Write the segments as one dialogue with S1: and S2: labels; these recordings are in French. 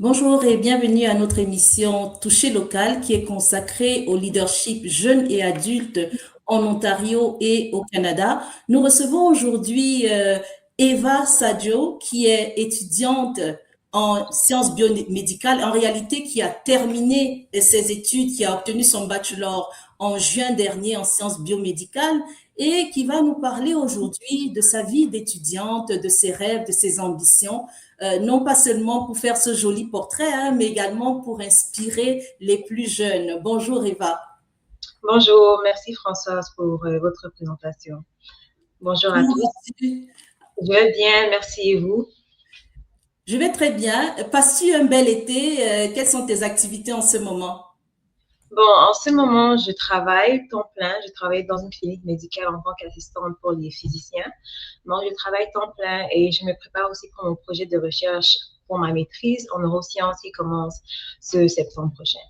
S1: Bonjour et bienvenue à notre émission Toucher local qui est consacrée au leadership jeune et adulte en Ontario et au Canada. Nous recevons aujourd'hui Eva Sadio qui est étudiante en sciences biomédicales, en réalité qui a terminé ses études, qui a obtenu son bachelor en juin dernier en sciences biomédicales et qui va nous parler aujourd'hui de sa vie d'étudiante, de ses rêves, de ses ambitions non pas seulement pour faire ce joli portrait, hein, mais également pour inspirer les plus jeunes. Bonjour Eva.
S2: Bonjour, merci Françoise pour votre présentation. Bonjour à
S1: Comment
S2: tous.
S1: vas-tu?
S2: Je vais bien, merci et vous?
S1: Je vais très bien. Passes-tu un bel été? Quelles sont tes activités en ce moment?
S2: Bon, en ce moment, je travaille temps plein. Je travaille dans une clinique médicale en tant qu'assistante pour les physiciens. Donc, je travaille temps plein et je me prépare aussi pour mon projet de recherche pour ma maîtrise en neurosciences qui commence ce septembre prochain.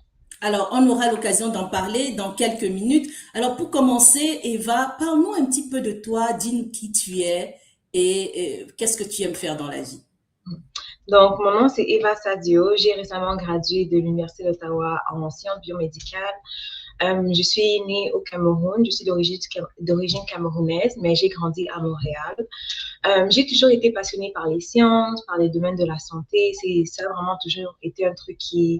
S1: Alors, on aura l'occasion d'en parler dans quelques minutes. Alors, pour commencer, Eva, parle-nous un petit peu de toi, dis-nous qui tu es et qu'est-ce que tu aimes faire dans la vie.
S2: Donc, mon nom, c'est Eva Sadio. J'ai récemment gradué de l'Université d'Ottawa en sciences biomédicales. Je suis née au Cameroun. Je suis d'origine camerounaise, mais j'ai grandi à Montréal. J'ai toujours été passionnée par les sciences, par les domaines de la santé. Ça a vraiment toujours été un truc qui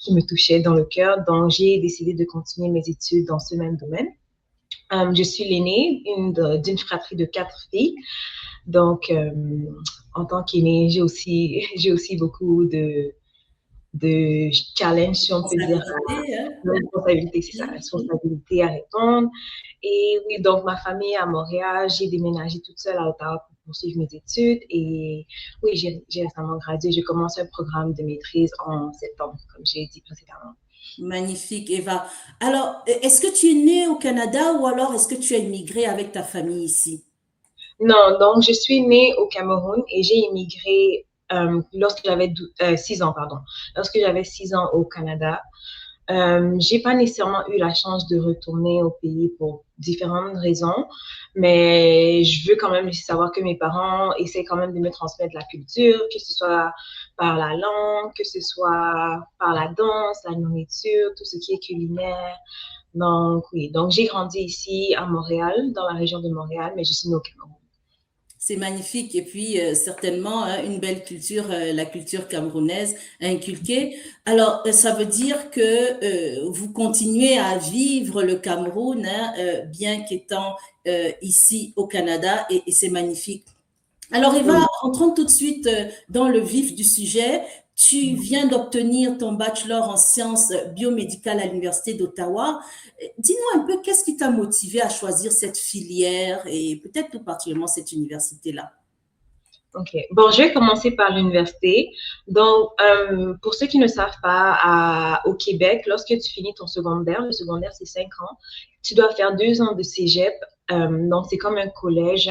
S2: me touchait dans le cœur. Donc, j'ai décidé de continuer mes études dans ce même domaine. Je suis l'aînée d'une fratrie de 4 filles. Donc, en tant qu'aînée, j'ai aussi beaucoup de challenges, si on peut dire,
S1: Responsabilité, hein?
S2: la responsabilité, c'est ça, la responsabilité à répondre. Et oui, donc ma famille est à Montréal, j'ai déménagé toute seule à Ottawa pour poursuivre mes études. Et oui, j'ai récemment gradué, j'ai commencé un programme de maîtrise en septembre, comme j'ai dit précédemment.
S1: Magnifique, Eva. Alors, est-ce que tu es née au Canada ou alors est-ce que tu as immigré avec ta famille ici?
S2: Non, donc je suis née au Cameroun et j'ai immigré lorsque j'avais 6 ans, pardon, lorsque j'avais 6 ans au Canada. J'ai pas nécessairement eu la chance de retourner au pays pour différentes raisons, mais je veux quand même laisser savoir que mes parents essaient quand même de me transmettre la culture, que ce soit par la langue, que ce soit par la danse, la nourriture, tout ce qui est culinaire. Donc oui, donc j'ai grandi ici à Montréal, dans la région de Montréal, mais je suis née au Cameroun.
S1: C'est magnifique et puis certainement hein, une belle culture, la culture camerounaise inculquée. Alors, ça veut dire que vous continuez à vivre le Cameroun, hein, bien qu'étant ici au Canada et c'est magnifique. Alors, Eva,
S2: Oui.
S1: entrons tout de suite dans le vif du sujet. Tu viens d'obtenir ton bachelor en sciences biomédicales à l'Université d'Ottawa. Dis-nous un peu, qu'est-ce qui t'a motivé à choisir cette filière et peut-être tout particulièrement cette université-là?
S2: Ok. Bon, je vais commencer par l'université. Donc, pour ceux qui ne savent pas, au Québec, lorsque tu finis ton secondaire, le secondaire, c'est 5 ans, tu dois faire 2 ans de cégep. Donc, c'est comme un collège.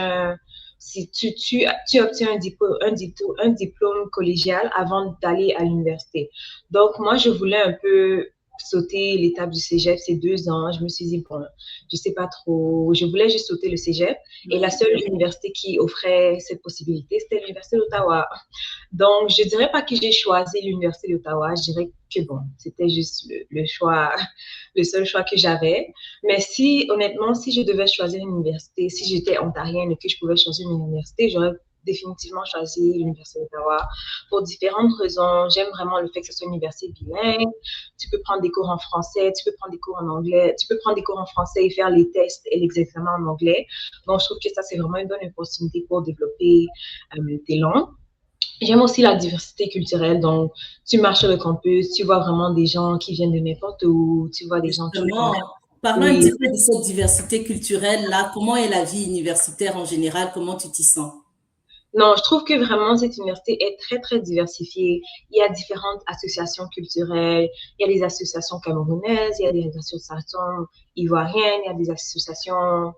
S2: Si tu obtiens un diplôme collégial avant d'aller à l'université. Donc, moi, je voulais un peu sauter l'étape du cégep, c'est 2 ans. Je me suis dit, bon, je sais pas trop. Je voulais juste sauter le cégep. Et la
S1: Oui.
S2: seule université qui offrait cette possibilité, c'était l'Université d'Ottawa. Donc, je dirais pas que j'ai choisi l'Université d'Ottawa. Je dirais que bon, c'était juste le choix, le seul choix que j'avais. Mais si, honnêtement, si je devais choisir une université, si j'étais ontarienne et que je pouvais choisir une université, j'aurais définitivement choisi l'Université d'Ottawa pour différentes raisons. J'aime vraiment le fait que ce soit une université bilingue. Tu peux prendre des cours en français, tu peux prendre des cours en anglais, tu peux prendre des cours en français et faire les tests et les examens en anglais. Donc, je trouve que ça, c'est vraiment une bonne opportunité pour développer tes langues. J'aime aussi la diversité culturelle. Donc, tu marches sur le campus, tu vois vraiment des gens qui viennent de n'importe où, tu vois des gens qui ont...
S1: Justement, parlons un
S2: Oui,
S1: petit peu de cette diversité culturelle-là. Comment est la vie universitaire en général? Comment tu t'y sens?
S2: non, je trouve que vraiment cette université est très, très diversifiée. Il y a différentes associations culturelles, il y a des associations camerounaises, il y a des associations ivoiriennes, il y a des associations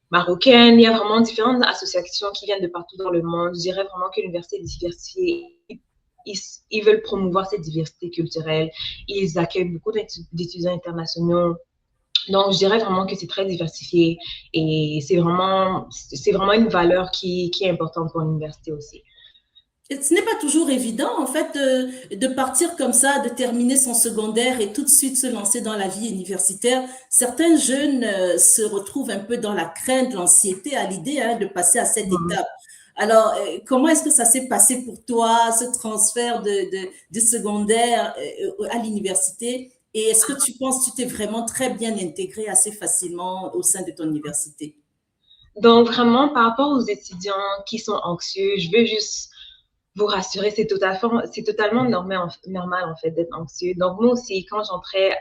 S2: marocaines, il y a vraiment différentes associations qui viennent de partout dans le monde. Je dirais vraiment que l'université est diversifiée. Ils, ils veulent promouvoir cette diversité culturelle. Ils accueillent beaucoup d'étudiants internationaux. Donc, je dirais vraiment que c'est très diversifié et c'est vraiment une valeur qui est importante pour l'université aussi.
S1: ce n'est pas toujours évident, en fait, de partir comme ça, de terminer son secondaire et tout de suite se lancer dans la vie universitaire. Certains jeunes se retrouvent un peu dans la crainte, l'anxiété à l'idée de passer à cette
S2: Mhm.
S1: étape. Alors, comment est-ce que ça s'est passé pour toi, ce transfert de secondaire à l'université? Et est-ce que tu penses que tu t'es vraiment très bien intégré assez facilement au sein de ton université?
S2: Donc, vraiment, par rapport aux étudiants qui sont anxieux, je veux juste vous rassurer, c'est totalement normal en fait d'être anxieux. Donc moi aussi,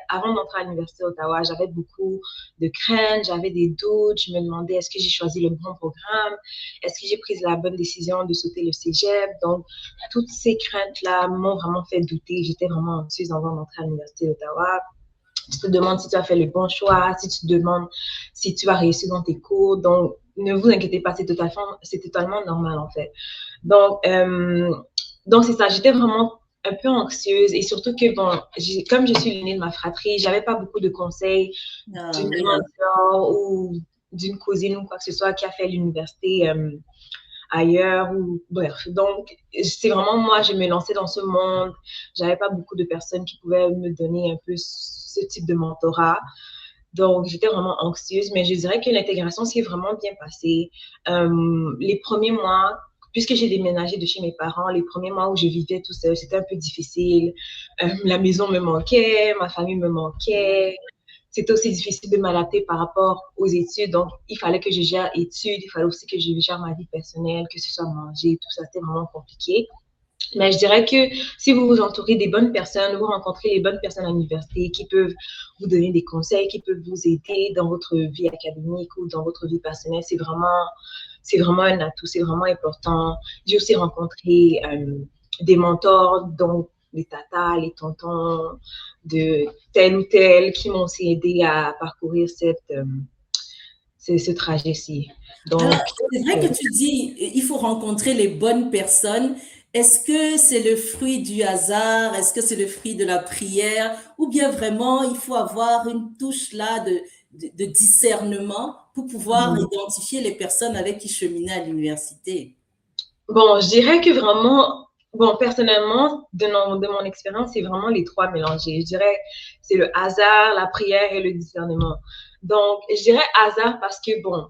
S2: avant d'entrer à l'Université d'Ottawa, j'avais beaucoup de craintes, j'avais des doutes, je me demandais est-ce que j'ai choisi le bon programme, est-ce que j'ai pris la bonne décision de sauter le cégep. Donc toutes ces craintes-là m'ont vraiment fait douter. J'étais vraiment anxieuse avant d'entrer à l'Université d'Ottawa. Tu te demandes si tu as fait le bon choix, si tu te demandes si tu vas réussir dans tes cours. Donc, ne vous inquiétez pas, c'est totalement normal en fait. Donc, euh, donc c'est ça, j'étais vraiment un peu anxieuse et surtout que, bon, comme je suis l'aînée de ma fratrie, j'avais pas beaucoup de conseils
S1: Ah,
S2: d'une
S1: oui.
S2: grande sœur ou d'une cousine ou quoi que ce soit qui a fait l'université ailleurs ou bref. Donc, c'est vraiment moi, je me lançais dans ce monde. J'avais pas beaucoup de personnes qui pouvaient me donner un peu ce type de mentorat. Donc, j'étais vraiment anxieuse, mais je dirais que l'intégration s'est vraiment bien passée. Les premiers mois, puisque j'ai déménagé de chez mes parents, les premiers mois où je vivais tout seul, c'était un peu difficile. La maison me manquait, ma famille me manquait. C'était aussi difficile de m'adapter par rapport aux études. Donc, il fallait que je gère études, il fallait aussi que je gère ma vie personnelle, que ce soit manger, tout ça, c'était vraiment compliqué. Mais je dirais que si vous vous entourez des bonnes personnes, vous rencontrez les bonnes personnes à l'université qui peuvent vous donner des conseils, qui peuvent vous aider dans votre vie académique ou dans votre vie personnelle, c'est vraiment un atout, c'est vraiment important. J'ai aussi rencontré des mentors, dont les tatas, les tontons de tel ou tel qui m'ont aussi aidé à parcourir ce trajet-ci.
S1: Alors,
S2: Donc,
S1: c'est vrai que tu dis, il faut rencontrer les bonnes personnes. Est-ce que c'est le fruit du hasard? Est-ce que c'est le fruit de la prière? Ou bien vraiment, il faut avoir une touche là de discernement pour pouvoir identifier les personnes avec qui cheminer à l'université?
S2: bon, je dirais que vraiment, bon, personnellement, de mon expérience, c'est vraiment les trois mélangés. Je dirais c'est le hasard, la prière et le discernement. Donc, je dirais hasard parce que, bon,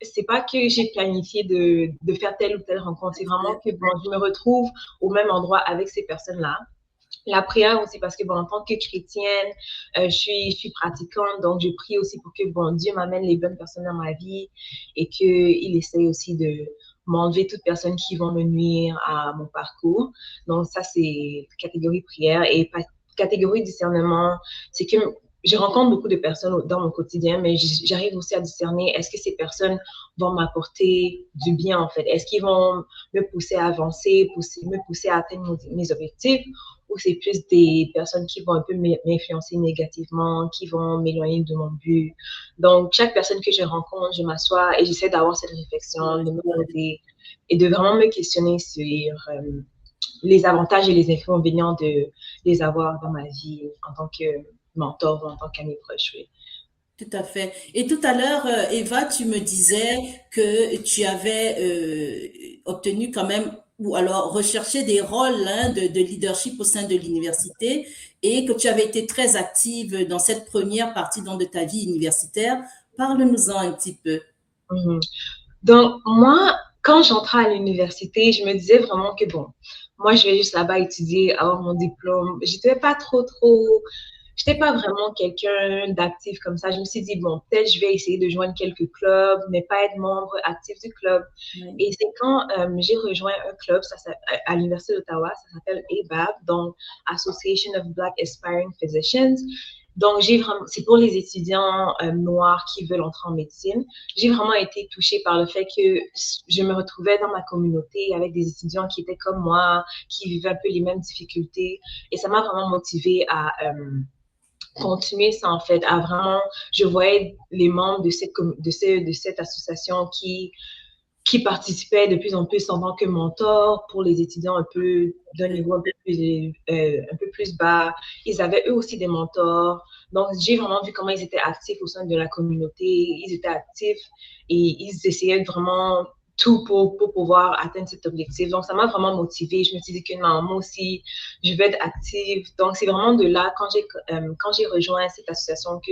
S2: c'est pas que j'ai planifié de faire telle ou telle rencontre, c'est vraiment que, bon, je me retrouve au même endroit avec ces personnes-là. La prière aussi parce que, bon, en tant que chrétienne, je suis pratiquante, donc je prie aussi pour que, bon, Dieu m'amène les bonnes personnes dans ma vie et qu'il essaye aussi de m'enlever toutes personnes qui vont me nuire à mon parcours. Donc, ça, c'est catégorie prière. Et catégorie discernement, c'est que je rencontre beaucoup de personnes dans mon quotidien, mais j'arrive aussi à discerner est-ce que ces personnes vont m'apporter du bien, en fait? Est-ce qu'ils vont me pousser à avancer, me pousser à atteindre mes objectifs? Ou c'est plus des personnes qui vont un peu m'influencer négativement, qui vont m'éloigner de mon but. Donc, chaque personne que je rencontre, je m'assois et j'essaie d'avoir cette réflexion, de me poser et de vraiment me questionner sur les avantages et les inconvénients de les avoir dans ma vie en tant que mentor ou en tant qu'ami proche. Oui.
S1: Tout à fait. Et tout à l'heure, Eva, tu me disais que tu avais obtenu quand même, ou alors recherché des rôles de leadership au sein de l'université et que tu avais été très active dans cette première partie donc, de ta vie universitaire. Parle-nous-en un petit peu.
S2: Mhm. Donc, moi, quand j'entrais à l'université, je me disais vraiment que bon, moi, je vais juste là-bas étudier, avoir mon diplôme. J'étais pas j'étais pas vraiment quelqu'un d'actif comme ça. Je me suis dit, bon, peut-être je vais essayer de joindre quelques clubs, mais pas être membre actif du club.
S1: Oui.
S2: Et c'est quand j'ai rejoint un club à l'Université d'Ottawa, ça s'appelle ABAP, donc Association of Black Aspiring Physicians. Donc, c'est pour les étudiants noirs qui veulent entrer en médecine. J'ai vraiment été touchée par le fait que je me retrouvais dans ma communauté avec des étudiants qui étaient comme moi, qui vivaient un peu les mêmes difficultés. Et ça m'a vraiment motivée à continuer ça, en fait, à vraiment, je voyais les membres de cette association qui participaient de plus en plus en tant que mentor pour les étudiants un peu d'un niveau un peu plus bas. Ils avaient eux aussi des mentors. Donc, j'ai vraiment vu comment ils étaient actifs au sein de la communauté. Ils étaient actifs et ils essayaient vraiment tout pour pouvoir atteindre cet objectif. Donc, ça m'a vraiment motivée. Je me suis dit que non, moi aussi, je vais être active. Donc, c'est vraiment de là, quand j'ai rejoint cette association, que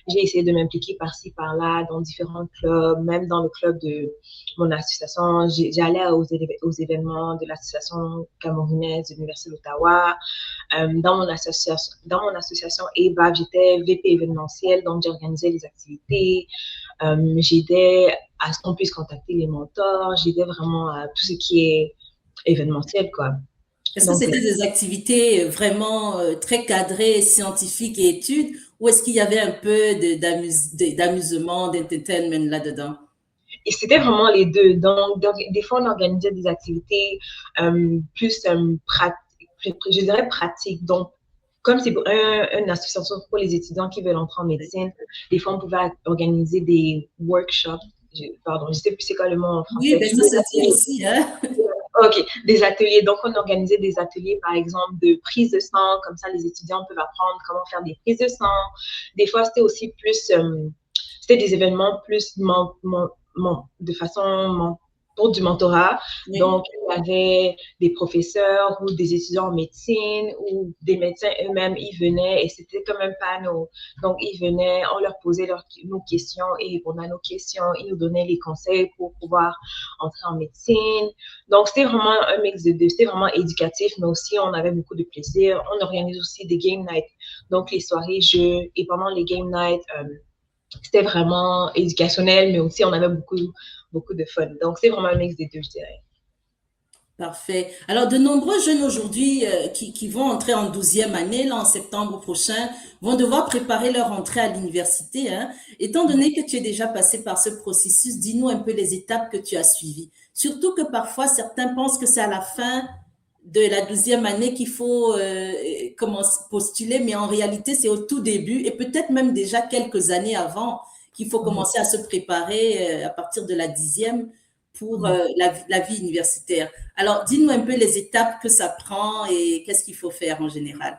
S2: j'ai essayé de m'impliquer par-ci, par-là, dans différents clubs, même dans le club de mon association. J'allais aux événements de l'association camerounaise de l'Université d'Ottawa. Dans mon association EBAV, j'étais VP événementiel, donc j'organisais les activités. J'aidais à ce qu'on puisse contacter les mentors, j'aidais vraiment à tout ce qui est événementiel, quoi.
S1: Est-ce que
S2: Donc,
S1: c'était des activités vraiment très cadrées, scientifiques et études, ou est-ce qu'il y avait un peu d'amusement, d'entertainment là-dedans?
S2: et c'était vraiment les deux. Donc, des fois, on organisait des activités plus je dirais pratiques. Donc, comme c'est une association pour les étudiants qui veulent entrer en médecine, des fois, on pouvait organiser des workshops. Pardon, je ne sais plus c'est quoi le mot en
S1: Oui,
S2: français.
S1: ben ça se dit aussi, hein?
S2: OK, des ateliers. Donc, on organisait des ateliers, par exemple, de prise de sang. Comme ça, les étudiants peuvent apprendre comment faire des prises de sang. Des fois, c'était aussi plus, c'était des événements plus de façon pour du mentorat.
S1: Oui.
S2: Donc, il y avait des professeurs ou des étudiants en médecine ou des médecins eux-mêmes, ils venaient et c'était comme un panneau. Donc, ils venaient, on leur posait nos questions et ils répondaient à nos questions. Ils nous donnaient les conseils pour pouvoir entrer en médecine. Donc, c'était vraiment un mix de deux. C'était vraiment éducatif, mais aussi, on avait beaucoup de plaisir. On organise aussi des game nights. Donc, les soirées jeux. Et pendant les game nights, c'était vraiment éducationnel, mais aussi, on avait beaucoup de fun. Donc, c'est vraiment un mix des deux, je dirais.
S1: Parfait. Alors, de nombreux jeunes aujourd'hui qui vont entrer en 12e année, là, en septembre prochain, vont devoir préparer leur entrée à l'université, hein. Étant donné que tu es déjà passé par ce processus, dis-nous un peu les étapes que tu as suivies. Surtout que parfois, certains pensent que c'est à la fin de la 12e année qu'il faut commencer, postuler, mais en réalité, c'est au tout début et peut-être même déjà quelques années avant qu'il faut commencer à se préparer à partir de la 10e pour la vie universitaire. Alors, dis-nous un peu les étapes que ça prend et qu'est-ce qu'il faut faire en général.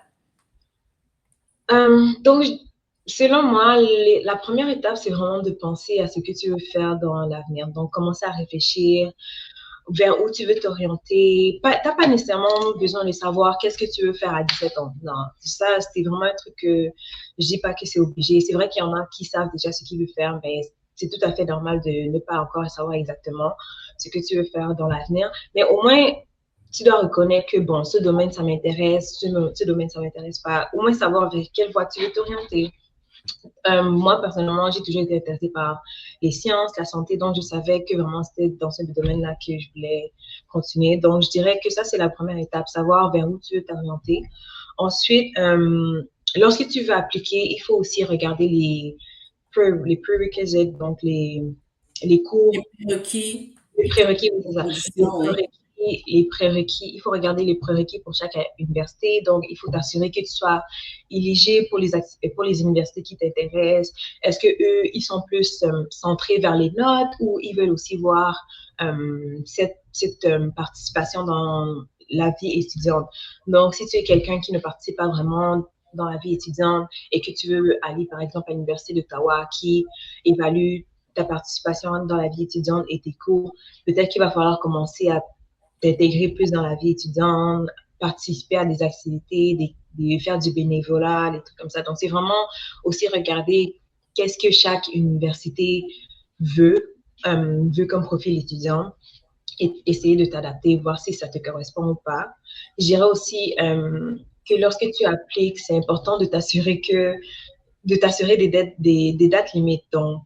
S2: Donc, selon moi, la première étape, c'est vraiment de penser à ce que tu veux faire dans l'avenir. Donc, commencer à réfléchir vers où tu veux t'orienter. Tu n'as pas nécessairement besoin de savoir qu'est-ce que tu veux faire à 17 ans. Non, ça, c'est vraiment un truc que je dis pas que c'est obligé. C'est vrai qu'il y en a qui savent déjà ce qu'ils veulent faire, mais c'est tout à fait normal de ne pas encore savoir exactement ce que tu veux faire dans l'avenir. Mais au moins, tu dois reconnaître que, bon, ce domaine, ça m'intéresse, ce domaine, ça m'intéresse pas. Au moins savoir vers quelle voie tu veux t'orienter. Moi, personnellement, j'ai toujours été intéressée par les sciences, la santé, donc je savais que vraiment c'était dans ce domaine-là que je voulais continuer. Donc, je dirais que ça, c'est la première étape, savoir vers où tu veux t'orienter. Ensuite, lorsque tu veux appliquer, il faut aussi regarder les prerequisites, donc les
S1: Les
S2: cours,
S1: prérequis,
S2: les prérequis, oui, c'est ça.
S1: conditions, oui.
S2: Les prérequis, il faut regarder les prérequis pour chaque université. Donc, il faut t'assurer que tu sois éligible pour les universités qui t'intéressent. Est-ce que eux, ils sont plus centrés vers les notes ou ils veulent aussi voir cette participation dans la vie étudiante? Donc, si tu es quelqu'un qui ne participe pas vraiment dans la vie étudiante et que tu veux aller, par exemple, à l'Université d'Ottawa qui évalue ta participation dans la vie étudiante et tes cours, peut-être qu'il va falloir commencer à t'intégrer plus dans la vie étudiante, participer à des activités, faire du bénévolat, des trucs comme ça. Donc, c'est vraiment aussi regarder qu'est-ce que chaque université veut comme profil étudiant et essayer de t'adapter, voir si ça te correspond ou pas. Je dirais aussi que lorsque tu appliques, c'est important de t'assurer des dates limites. Donc,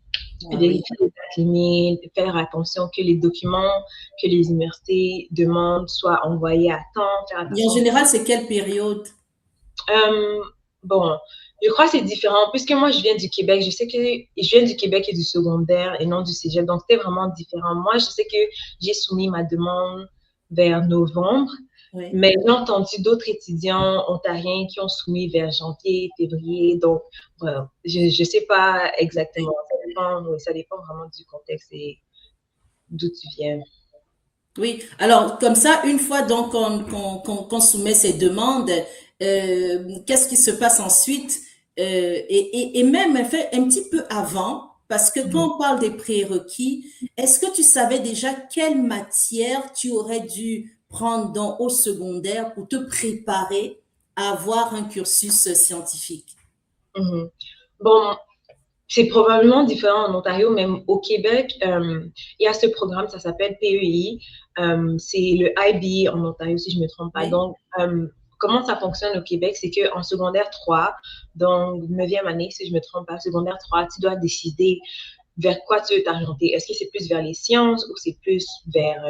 S2: vérifier les dates limites, faire attention que les documents que les universités demandent soient envoyés à temps, faire
S1: Et en
S2: attention.
S1: général, c'est quelle période?
S2: Euh, bon, je crois que c'est différent. Puisque moi, je viens du Québec, je sais que je viens du Québec et du secondaire et non du cégep. Donc, c'était vraiment différent. Moi, je sais que j'ai soumis ma demande vers novembre.
S1: Oui.
S2: Mais j'ai entendu d'autres étudiants ontariens qui ont soumis vers janvier, février. Donc, voilà, je ne sais pas exactement. Ça dépend vraiment du contexte et d'où tu viens.
S1: Oui, alors comme ça, une fois donc qu'on soumet ces demandes, qu'est-ce qui se passe ensuite? Et même en fait, un petit peu avant, Parce que quand on parle des prérequis, est-ce que tu savais déjà quelle matière tu aurais dû prendre au secondaire pour te préparer à avoir un cursus scientifique?
S2: Mhm. Bon, c'est probablement différent en Ontario, même au Québec, il y a ce programme, ça s'appelle PEI. C'est le IB en Ontario, si je ne me trompe pas.
S1: Oui.
S2: Donc, comment ça fonctionne au Québec, c'est qu'en secondaire 3, donc 9e année, si je ne me trompe pas, secondaire 3, tu dois décider vers quoi tu veux t'orienter. Est-ce que c'est plus vers les sciences ou c'est plus vers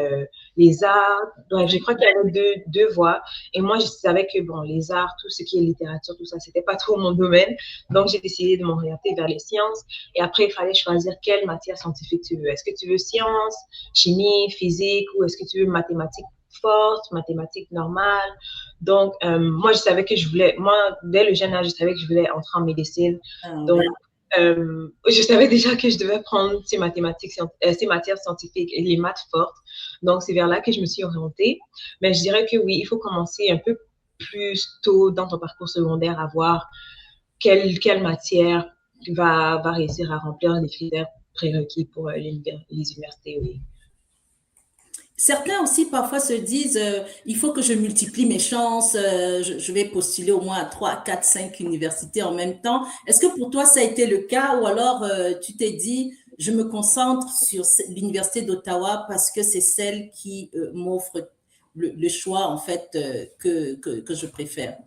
S2: les arts? Bref, je
S1: Oui.
S2: crois qu'il y avait deux voies. Et moi, je savais que, bon, les arts, tout ce qui est littérature, tout ça, c'était pas trop mon domaine. Donc, j'ai décidé de m'orienter vers les sciences. Et après, il fallait choisir quelle matière scientifique tu veux. Est-ce que tu veux sciences, chimie, physique ou est-ce que tu veux mathématiques fortes, mathématiques normales? Donc, moi, je savais que je voulais, moi, dès le jeune âge, je savais que je voulais entrer en médecine.
S1: Ah,
S2: Donc,
S1: oui.
S2: je savais déjà que je devais prendre ces mathématiques, ces matières scientifiques et les maths fortes. Donc, c'est vers là que je me suis orientée. Mais je dirais que oui, il faut commencer un peu plus tôt dans ton parcours secondaire à voir quelle matière va réussir à remplir les critères prérequis pour les universités. Oui.
S1: Certains aussi parfois se disent, il faut que je multiplie mes chances, je vais postuler au moins à 3, 4, 5 universités en même temps. Est-ce que pour toi ça a été le cas ou alors tu t'es dit, je me concentre sur l'université d'Ottawa parce que c'est celle qui m'offre le choix en fait que je préfère?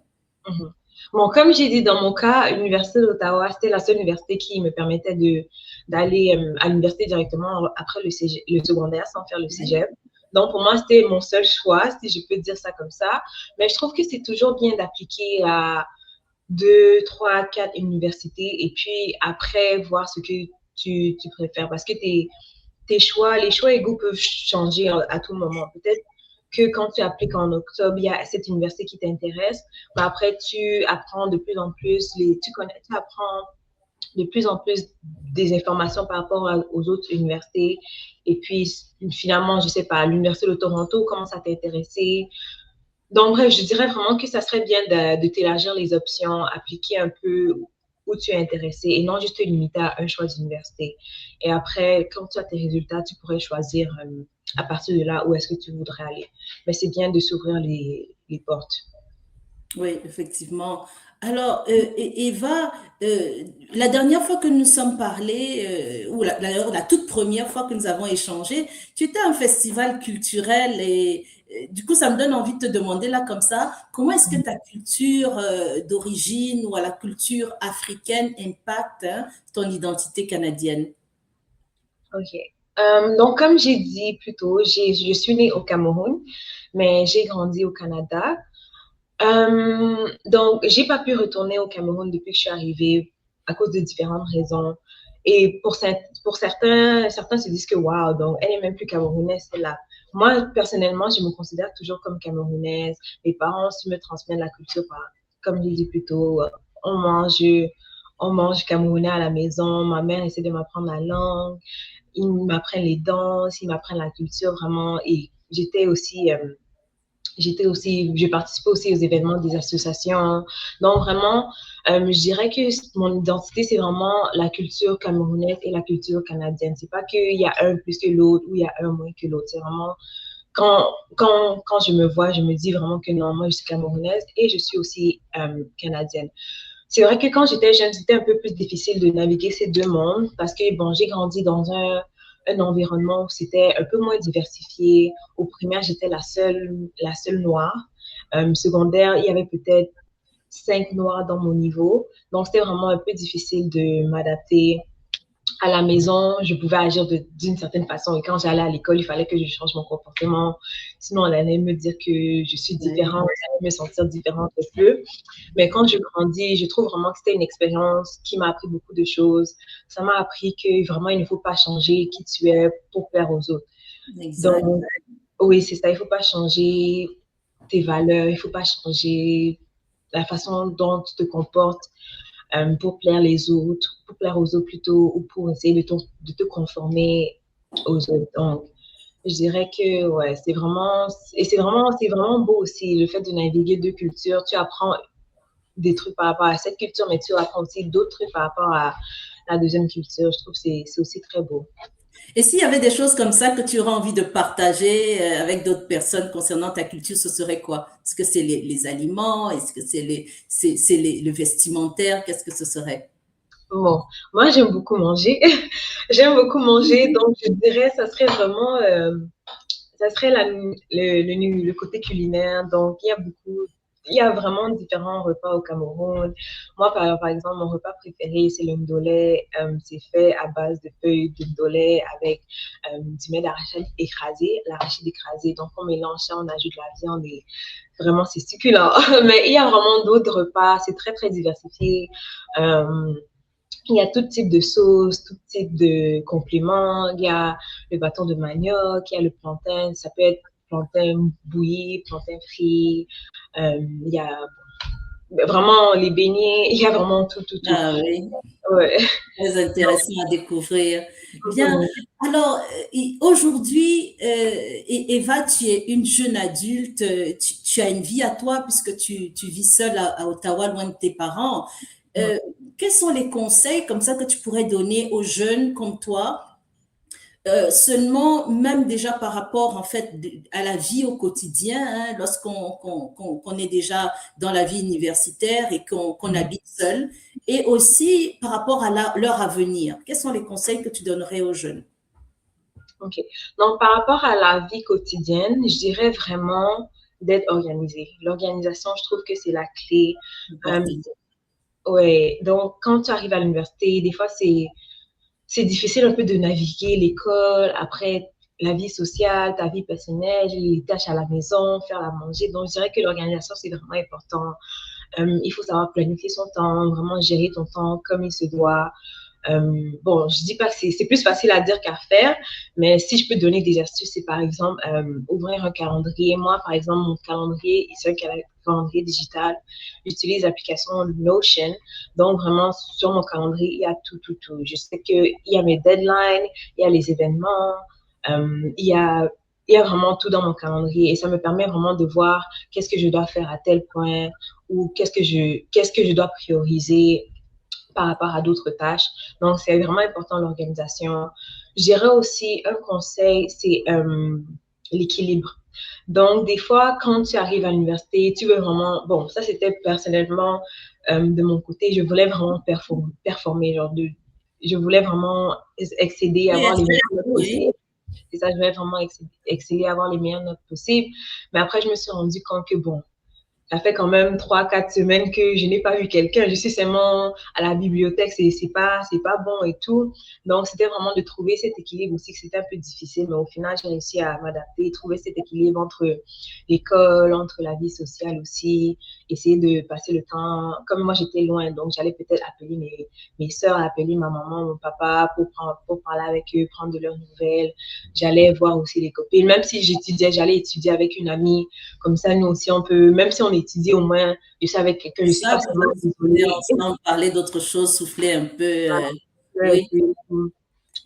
S2: Mhm. Bon, comme j'ai dit, dans mon cas, l'Université d'Ottawa, c'était la seule université qui me permettait d'aller à l'université directement après le secondaire sans faire le
S1: Oui.
S2: cégep. Donc, pour moi, c'était mon seul choix, si je peux dire ça comme ça. Mais je trouve que c'est toujours bien d'appliquer à 2, 3, 4 universités et puis après, voir ce que tu préfères. Parce que tes choix, les choix égaux peuvent changer à tout moment. Peut-être que quand tu appliques en octobre, il y a cette université qui t'intéresse, mais après tu apprends de plus en plus, tu apprends de plus en plus des informations par rapport aux autres universités. Et puis finalement, je sais pas, l'université de Toronto commence à t'intéresser. Donc, bref, je dirais vraiment que ça serait bien de t'élargir les options, appliquer un peu où tu es intéressé et non juste te limiter à un choix d'université. Et après, quand tu as tes résultats, tu pourrais choisir à partir de là où est-ce que tu voudrais aller. Mais c'est bien de s'ouvrir les portes.
S1: Oui, effectivement. Alors, Eva, la dernière fois que nous sommes parlé, ou d'ailleurs la toute première fois que nous avons échangé, tu étais à un festival culturel et du coup, ça me donne envie de te demander là comme ça, comment est-ce que ta culture d'origine ou à la culture africaine impacte ton identité canadienne?
S2: OK. Donc, comme j'ai dit plus tôt, je suis née au Cameroun, mais j'ai grandi au Canada. Donc, j'ai pas pu retourner au Cameroun depuis que je suis arrivée à cause de différentes raisons. Et pour certains se disent que waouh, donc elle est même plus camerounaise, celle-là. Moi, personnellement, je me considère toujours comme camerounaise. Mes parents aussi me transmettent la culture, comme j'ai dit plus tôt, on mange, on mange camerounais à la maison. Ma mère essaie de m'apprendre la langue. Ils m'apprennent les danses, ils m'apprennent la culture vraiment. Et j'ai participé aussi aux événements des associations. Donc vraiment, je dirais que mon identité, c'est vraiment la culture camerounaise et la culture canadienne. C'est pas qu'il y a un plus que l'autre ou il y a un moins que l'autre. C'est vraiment, quand je me vois, je me dis vraiment que non, moi, je suis camerounaise et je suis aussi canadienne. C'est vrai que quand j'étais jeune, c'était un peu plus difficile de naviguer ces deux mondes parce que, bon, j'ai grandi dans un environnement où c'était un peu moins diversifié. Au primaire, j'étais la seule noire. Secondaire, il y avait peut-être 5 noirs dans mon niveau. Donc, c'était vraiment un peu difficile de m'adapter à la maison, je pouvais agir d'une certaine façon. Et quand j'allais à l'école, il fallait que je change mon comportement. Sinon, on allait me dire que je suis
S1: Oui.
S2: différente, j'allais me sentir différente un peu. Mais quand je grandis, je trouve vraiment que c'était une expérience qui m'a appris beaucoup de choses. Ça m'a appris que vraiment, il ne faut pas changer qui tu es pour plaire aux autres.
S1: Exact.
S2: Donc, oui, c'est ça. Il ne faut pas changer tes valeurs. Il ne faut pas changer la façon dont tu te comportes pour plaire aux autres plutôt, ou pour essayer de te conformer aux autres. Donc, je dirais que ouais, c'est vraiment beau aussi le fait de naviguer deux cultures. Tu apprends des trucs par rapport à cette culture, mais tu apprends aussi d'autres trucs par rapport à la deuxième culture. Je trouve que c'est aussi très beau.
S1: Et s'il y avait des choses comme ça que tu aurais envie de partager avec d'autres personnes concernant ta culture, ce serait quoi? Est-ce que c'est les aliments? Est-ce que le vestimentaire? Qu'est-ce que ce serait?
S2: Bon, moi j'aime beaucoup manger. J'aime beaucoup manger, donc je dirais ça serait vraiment ça serait le côté culinaire. Donc, il y a vraiment différents repas au Cameroun. Moi, par exemple, mon repas préféré, c'est le ndolé. C'est fait à base de feuilles de ndolé avec du lait d'arachide écrasé, l'arachide écrasé. Donc, on mélange ça, on ajoute de la viande et vraiment, c'est succulent. Mais il y a vraiment d'autres repas. C'est très, très diversifié. Euh, il y a tout type de sauces, tout type de compléments. Il y a le bâton de manioc, il y a le plantain. Ça peut être plantain bouilli, plantain frit. Il y a vraiment les beignets. Il y a vraiment tout, tout, tout.
S1: Ah oui,
S2: Ouais.
S1: très intéressant à découvrir. Bien, alors aujourd'hui, Eva, tu es une jeune adulte, tu as une vie à toi puisque tu vis seule à Ottawa, loin de tes parents. Quels sont les conseils comme ça que tu pourrais donner aux jeunes comme toi, seulement même déjà par rapport en fait à la vie au quotidien, hein, qu'on est déjà dans la vie universitaire et qu'on habite seul, et aussi par rapport à leur avenir. Quels sont les conseils que tu donnerais aux jeunes?
S2: OK. Donc, par rapport à la vie quotidienne, je dirais vraiment d'être organisé. L'organisation, je trouve que c'est la clé. Euh,
S1: Important.
S2: ouais. Donc, quand tu arrives à l'université, des fois, c'est difficile un peu de naviguer l'école, après la vie sociale, ta vie personnelle, les tâches à la maison, faire la manger. Donc, je dirais que l'organisation, c'est vraiment important. Il faut savoir planifier son temps, vraiment gérer ton temps comme il se doit. Bon, je dis pas que c'est plus facile à dire qu'à faire, mais si je peux donner des astuces, c'est par exemple ouvrir un calendrier. Moi, par exemple, mon calendrier, c'est un calendrier digital. J'utilise l'application Notion. Donc, vraiment, sur mon calendrier, il y a tout, tout, tout. Je sais qu'il y a mes deadlines, il y a les événements, il y a vraiment tout dans mon calendrier et ça me permet vraiment de voir qu'est-ce que je dois faire à tel point ou qu'est-ce que je dois prioriser par rapport à d'autres tâches. Donc, c'est vraiment important l'organisation. Je dirais aussi un conseil, c'est l'équilibre. Donc, des fois, quand tu arrives à l'université, tu veux vraiment, bon, ça c'était personnellement de mon côté, je voulais vraiment performer, je voulais vraiment excéder,
S1: Oui,
S2: avoir les meilleures notes
S1: oui.
S2: possibles. Et ça, je voulais vraiment exceller, avoir les meilleures notes possibles. Mais après, je me suis rendu compte que, bon, ça fait quand même 3, 4 semaines que je n'ai pas vu quelqu'un. Je suis seulement à la bibliothèque, c'est pas bon et tout. Donc, c'était vraiment de trouver cet équilibre aussi, que c'était un peu difficile, mais au final, j'ai réussi à m'adapter, trouver cet équilibre entre l'école, entre la vie sociale aussi, essayer de passer le temps. Comme moi, j'étais loin, donc j'allais peut-être appeler mes soeurs, appeler ma maman, mon papa pour parler avec eux, prendre de leurs nouvelles. J'allais voir aussi les copines. Même si j'étudiais, j'allais étudier avec une amie. Comme ça, nous aussi, on peut, même si on étudie, au moins, je sais avec quelqu'un, je suis
S1: Ça,
S2: pas
S1: vous
S2: seulement
S1: pouvez discuter
S2: isolée.
S1: ensemble, parler d'autres choses, souffler un peu.
S2: Ouais,
S1: Oui.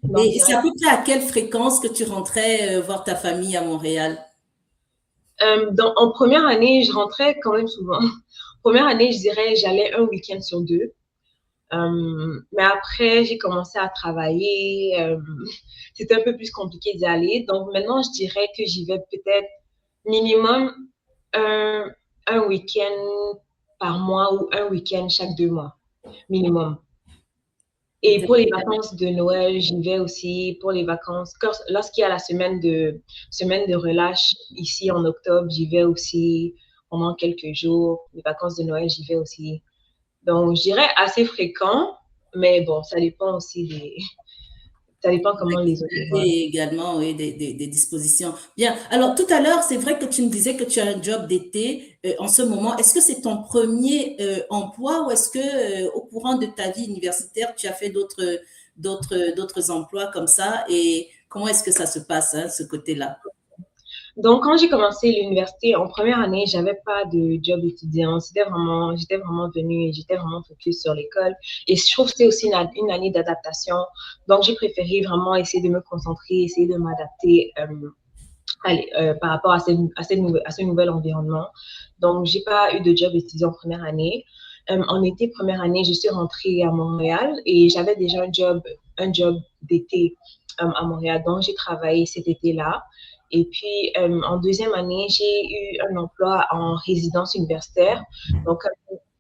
S2: donc, je
S1: Et c'est
S2: dirais,
S1: à peu près à quelle fréquence que tu rentrais voir ta famille à Montréal?
S2: en première année, je rentrais quand même souvent. Première année, je dirais, j'allais un week-end sur deux. Mais après, j'ai commencé à travailler. C'était un peu plus compliqué d'y aller. Donc maintenant, je dirais que j'y vais peut-être minimum un, un week-end par mois ou un week-end chaque 2 mois, minimum. Et pour les vacances de Noël, j'y vais aussi. Pour les vacances, lorsqu'il y a la semaine de relâche ici en octobre, j'y vais aussi pendant quelques jours. Les vacances de Noël, j'y vais aussi. Donc, je dirais assez fréquent, mais bon, ça dépend comment les autres voient.
S1: Et également, oui, des dispositions. Bien. Alors, tout à l'heure, c'est vrai que tu me disais que tu as un job d'été en ce moment. Est-ce que c'est ton premier emploi ou est-ce que au courant de ta vie universitaire, tu as fait d'autres emplois comme ça? Et comment est-ce que ça se passe, hein, ce côté-là?
S2: Donc, quand j'ai commencé l'université en première année, j'avais pas de job étudiant. J'étais vraiment venue et j'étais vraiment focus sur l'école. Et je trouve que c'était aussi une année d'adaptation. Donc, j'ai préféré vraiment essayer de me concentrer, essayer de m'adapter par rapport à ce nouvel environnement. Donc, j'ai pas eu de job étudiant en première année. en été, première année, je suis rentrée à Montréal et j'avais déjà un job d'été à Montréal. Donc, j'ai travaillé cet été-là. Et puis, en deuxième année, j'ai eu un emploi en résidence universitaire. Donc,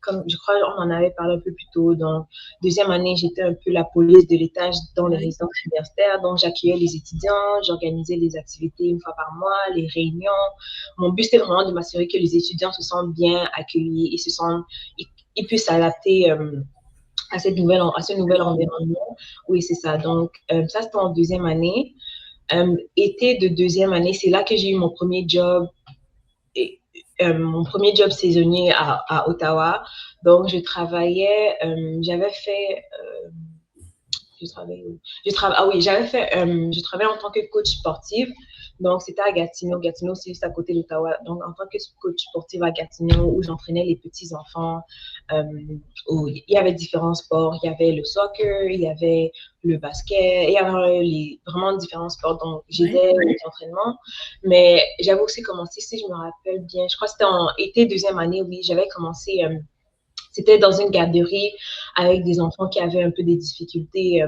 S2: comme je crois on en avait parlé un peu plus tôt, donc deuxième année, j'étais un peu la police de l'étage dans les
S1: Oui.
S2: résidences universitaires. Donc, j'accueillais les étudiants, j'organisais des activités une fois par mois, les réunions. Mon but, c'était vraiment de m'assurer que les étudiants se sentent bien accueillis et ils puissent s'adapter à ce nouvel environnement. Oui, c'est ça. Donc, ça, c'était en deuxième année. Été de deuxième année, c'est là que j'ai eu mon premier job mon premier job saisonnier à Ottawa. Donc, je travaillais, j'avais fait, je travaillais, ah oui, je travaillais en tant que coach sportive. Donc, c'était à Gatineau. Gatineau, c'est juste à côté d'Ottawa. Donc, en tant que coach sportive à Gatineau, où j'entraînais les petits-enfants, où il y avait différents sports. Il y avait le soccer, il y avait le basket, il y avait vraiment différents sports. Donc, j'aidais les entraînements. Mais j'avais aussi commencé, si je me rappelle bien, je crois que c'était en été, deuxième année, oui, j'avais commencé c'était dans une garderie avec des enfants qui avaient un peu des difficultés,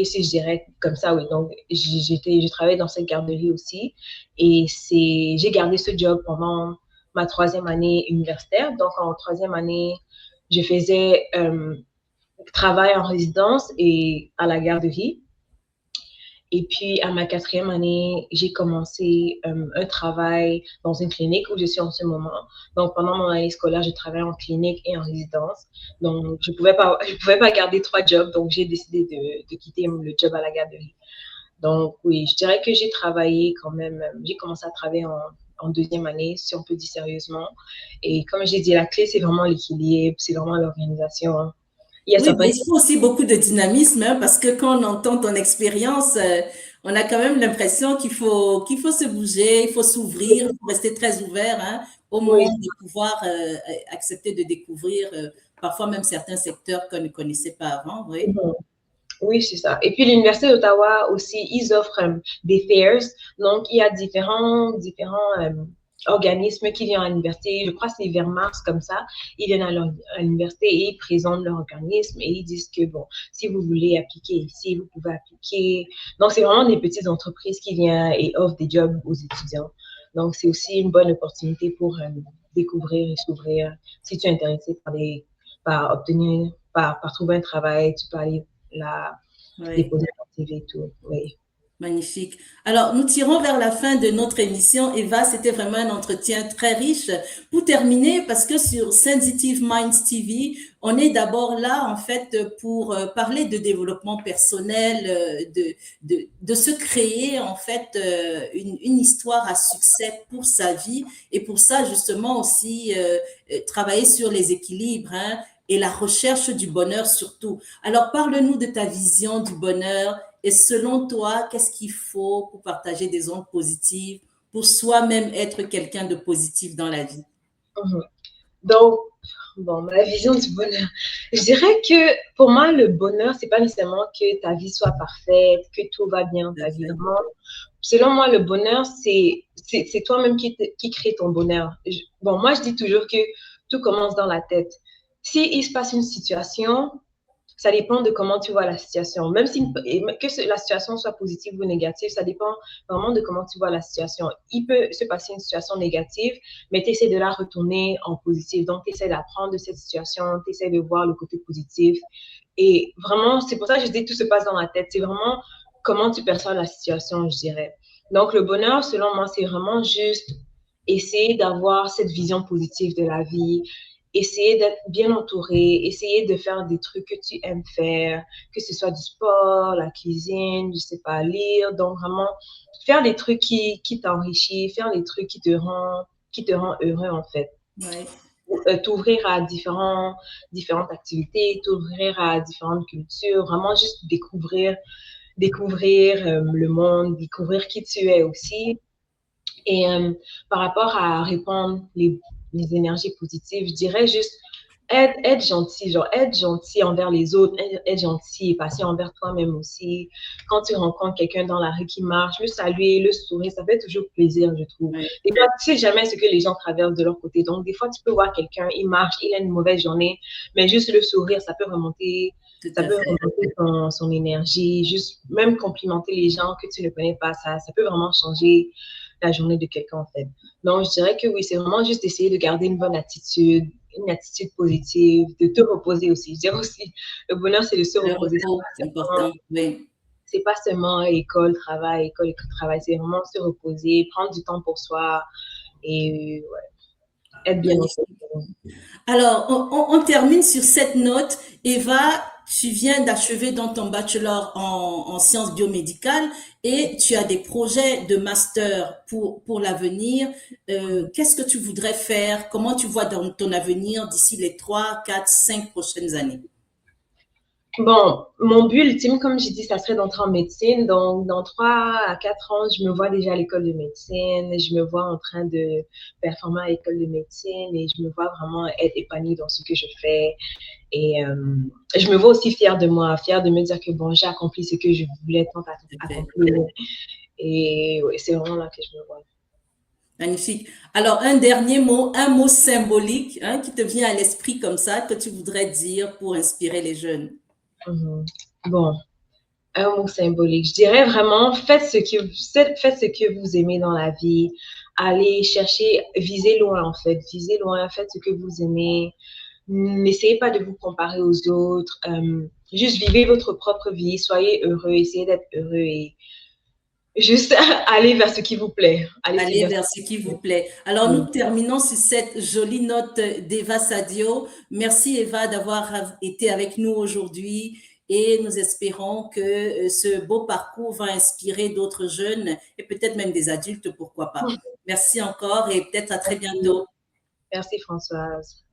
S2: si je dirais comme ça, oui. Donc, je travaillais dans cette garderie aussi. Et j'ai gardé ce job pendant ma troisième année universitaire. Donc, en troisième année, je faisais travail en résidence et à la garderie. Et puis, à ma quatrième année, j'ai commencé un travail dans une clinique où je suis en ce moment. Donc, pendant mon année scolaire, je travaillais en clinique et en résidence. Donc, je pouvais pas garder trois jobs. Donc, j'ai décidé de quitter le job à la garderie. Donc, oui, je dirais que j'ai travaillé quand même. J'ai commencé à travailler en deuxième année, si on peut dire sérieusement. Et comme j'ai dit, la clé, c'est vraiment l'équilibre, c'est vraiment l'organisation. Il y a
S1: Oui,
S2: certains
S1: mais il faut aussi beaucoup de dynamisme, hein, parce que quand on entend ton expérience, on a quand même l'impression qu'il faut se bouger, il faut s'ouvrir, il faut rester très ouvert, hein, au
S2: oui,
S1: monde et pouvoir accepter de découvrir parfois même certains secteurs qu'on ne connaissait pas avant, oui.
S2: oui, c'est ça. Et puis l'Université d'Ottawa aussi, ils offrent des fairs. Donc, il y a différents organismes qui viennent à l'université. Je crois que c'est vers mars comme ça. Ils viennent à l'université et ils présentent leur organisme et ils disent que, bon, si vous voulez appliquer ici, vous pouvez appliquer. Donc, c'est vraiment des petites entreprises qui viennent et offrent des jobs aux étudiants. Donc, c'est aussi une bonne opportunité pour découvrir et s'ouvrir. Si tu es intéressé par trouver un travail, tu peux aller la
S1: Oui.
S2: déposer ton CV et tout. Oui.
S1: Magnifique. Alors, nous tirons vers la fin de notre émission. Eva, c'était vraiment un entretien très riche. Pour terminer, parce que sur Sensitive Minds TV, on est d'abord là, en fait, pour parler de développement personnel, de se créer, en fait, une histoire à succès pour sa vie. Et pour ça, justement, aussi, travailler sur les équilibres, hein, et la recherche du bonheur surtout. Alors, parle-nous de ta vision du bonheur et selon toi, qu'est-ce qu'il faut pour partager des ondes positives, pour soi-même être quelqu'un de positif dans la vie?
S2: Mhm. Donc, bon, ma vision du bonheur. Je dirais que pour moi, le bonheur, c'est pas nécessairement que ta vie soit parfaite, que tout va bien dans ta vie. Vraiment, selon moi, le bonheur, c'est toi-même qui crée ton bonheur. Bon, moi, je dis toujours que tout commence dans la tête. Si il se passe une situation, ça dépend de comment tu vois la situation. Même si la situation soit positive ou négative, ça dépend vraiment de comment tu vois la situation. Il peut se passer une situation négative, mais tu essaies de la retourner en positif. Donc, tu essaies d'apprendre de cette situation, tu essaies de voir le côté positif. Et vraiment, c'est pour ça que je dis que tout se passe dans la tête. C'est vraiment comment tu perçois la situation, je dirais. Donc, le bonheur, selon moi, c'est vraiment juste essayer d'avoir cette vision positive de la vie, essayer d'être bien entouré, essayer de faire des trucs que tu aimes faire, que ce soit du sport, la cuisine, je sais pas, lire. Donc, vraiment, faire des trucs qui t'enrichissent, faire des trucs qui te rend heureux, en fait.
S1: Oui.
S2: T'ouvrir à différentes activités, t'ouvrir à différentes cultures, vraiment juste découvrir le monde, découvrir qui tu es aussi. Et par rapport à répandre les énergies positives, je dirais juste être gentil, genre être gentil envers les autres, être gentil et patient envers toi-même aussi. Quand tu rencontres quelqu'un dans la rue qui marche, le saluer, le sourire, ça fait toujours plaisir, je trouve.
S1: Oui,
S2: Et toi, tu sais jamais ce que les gens traversent de leur côté. Donc, des fois, tu peux voir quelqu'un, il marche, il a une mauvaise journée, mais juste le sourire,
S1: tout
S2: ça
S1: à
S2: peut
S1: fait.
S2: remonter son énergie. Juste même complimenter les gens que tu ne connais pas, ça peut vraiment changer la journée de quelqu'un, en fait. Donc, je dirais que oui, c'est vraiment juste essayer de garder une attitude positive, de te reposer aussi. Je dirais aussi, le bonheur, c'est de se
S1: Le
S2: reposer.
S1: repos, c'est important. Oui,
S2: C'est pas seulement école, travail. C'est vraiment se reposer, prendre du temps pour soi et ouais, être bien dans son
S1: magnifique. Alors, on termine sur cette note. Eva, tu viens d'achever dans ton bachelor en sciences biomédicales et tu as des projets de master pour l'avenir. Qu'est-ce que tu voudrais faire? Comment tu vois dans ton avenir d'ici les 3, 4, 5 prochaines années?
S2: Bon, mon but ultime, comme j'ai dit, ça serait d'entrer en médecine. Donc, dans 3 à 4 ans, je me vois déjà à l'école de médecine. Je me vois en train de performer à l'école de médecine et je me vois vraiment être épanouie dans ce que je fais. Et je me vois aussi fière de moi, fière de me dire que bon, j'ai accompli ce que je voulais tant accomplir. Et ouais, c'est vraiment là que je me vois.
S1: Magnifique. Alors, un mot symbolique, hein, qui te vient à l'esprit comme ça, que tu voudrais dire pour inspirer les jeunes.
S2: Mhm. Bon, un mot symbolique. Je dirais vraiment, faites ce que vous aimez dans la vie. Allez chercher, visez loin en fait. Visez loin, faites ce que vous aimez. N'essayez pas de vous comparer aux autres. Juste vivez votre propre vie. Soyez heureux. Essayez d'être heureux et juste allez vers ce qui vous plaît. Allez
S1: Allez
S2: vers ce
S1: vers ce qui vous plaît. Alors, nous
S2: qui
S1: terminons sur cette jolie note d'Eva Sadio. Merci, Eva, d'avoir été avec nous aujourd'hui et nous espérons que ce beau parcours va inspirer d'autres jeunes et peut-être même des adultes, pourquoi pas.
S2: vous
S1: Merci encore et peut-être à très
S2: plaît.
S1: bientôt.
S2: Merci Françoise.